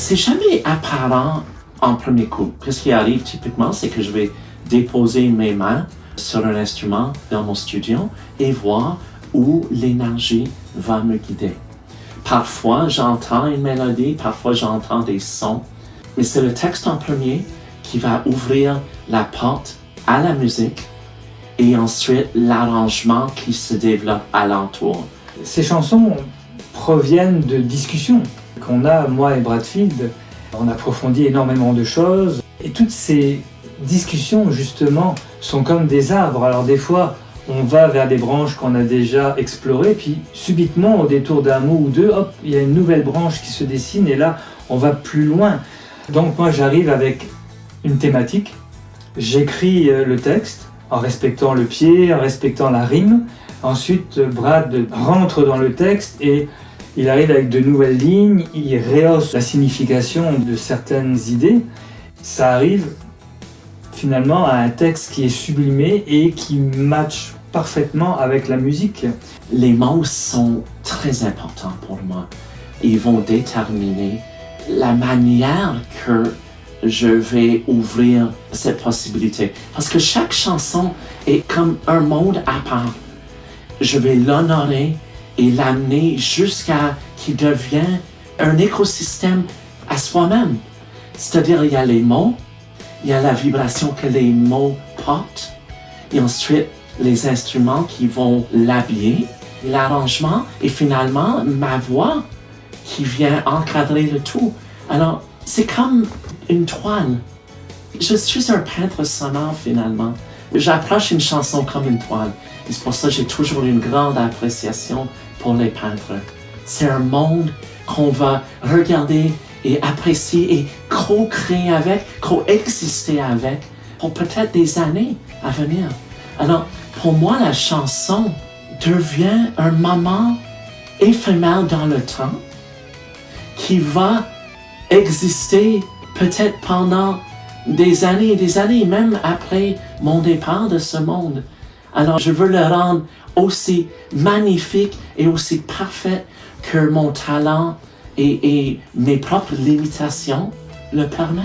c'est jamais apparent en premier coup. Qu'est-ce qui arrive typiquement, c'est que je vais déposer mes mains sur un instrument dans mon studio et voir où l'énergie va me guider. Parfois, j'entends une mélodie, parfois j'entends des sons, mais c'est le texte en premier qui va ouvrir la porte à la musique et ensuite l'arrangement qui se développe alentour. Ces chansons proviennent de discussions qu'on a, moi et Bradfield. On approfondit énormément de choses et toutes ces discussions justement sont comme des arbres. Alors des fois, on va vers des branches qu'on a déjà explorées, puis subitement, au détour d'un mot ou deux, hop, il y a une nouvelle branche qui se dessine et là, on va plus loin. Donc moi, j'arrive avec une thématique, j'écris le texte en respectant le pied, en respectant la rime. Ensuite, Brad rentre dans le texte et il arrive avec de nouvelles lignes, il rehausse la signification de certaines idées. Ça arrive finalement à un texte qui est sublimé et qui matche parfaitement avec la musique. Les mots sont très importants pour moi. Ils vont déterminer la manière que je vais ouvrir cette possibilité. Parce que chaque chanson est comme un monde à part. Je vais l'honorer et l'amener jusqu'à qu'il devienne un écosystème à soi-même. C'est-à-dire, il y a les mots, il y a la vibration que les mots portent, et ensuite les instruments qui vont l'habiller, l'arrangement, et finalement ma voix qui vient encadrer le tout. Alors, c'est comme une toile. Je suis un peintre sonore finalement. J'approche une chanson comme une toile. Et c'est pour ça que j'ai toujours une grande appréciation pour les peintres. C'est un monde qu'on va regarder et apprécier et co-créer avec, co-exister avec pour peut-être des années à venir. Alors, pour moi, la chanson devient un moment éphémère dans le temps qui va exister peut-être pendant des années, même après mon départ de ce monde. Alors, je veux le rendre aussi magnifique et aussi parfait que mon talent et mes propres limitations le permettent.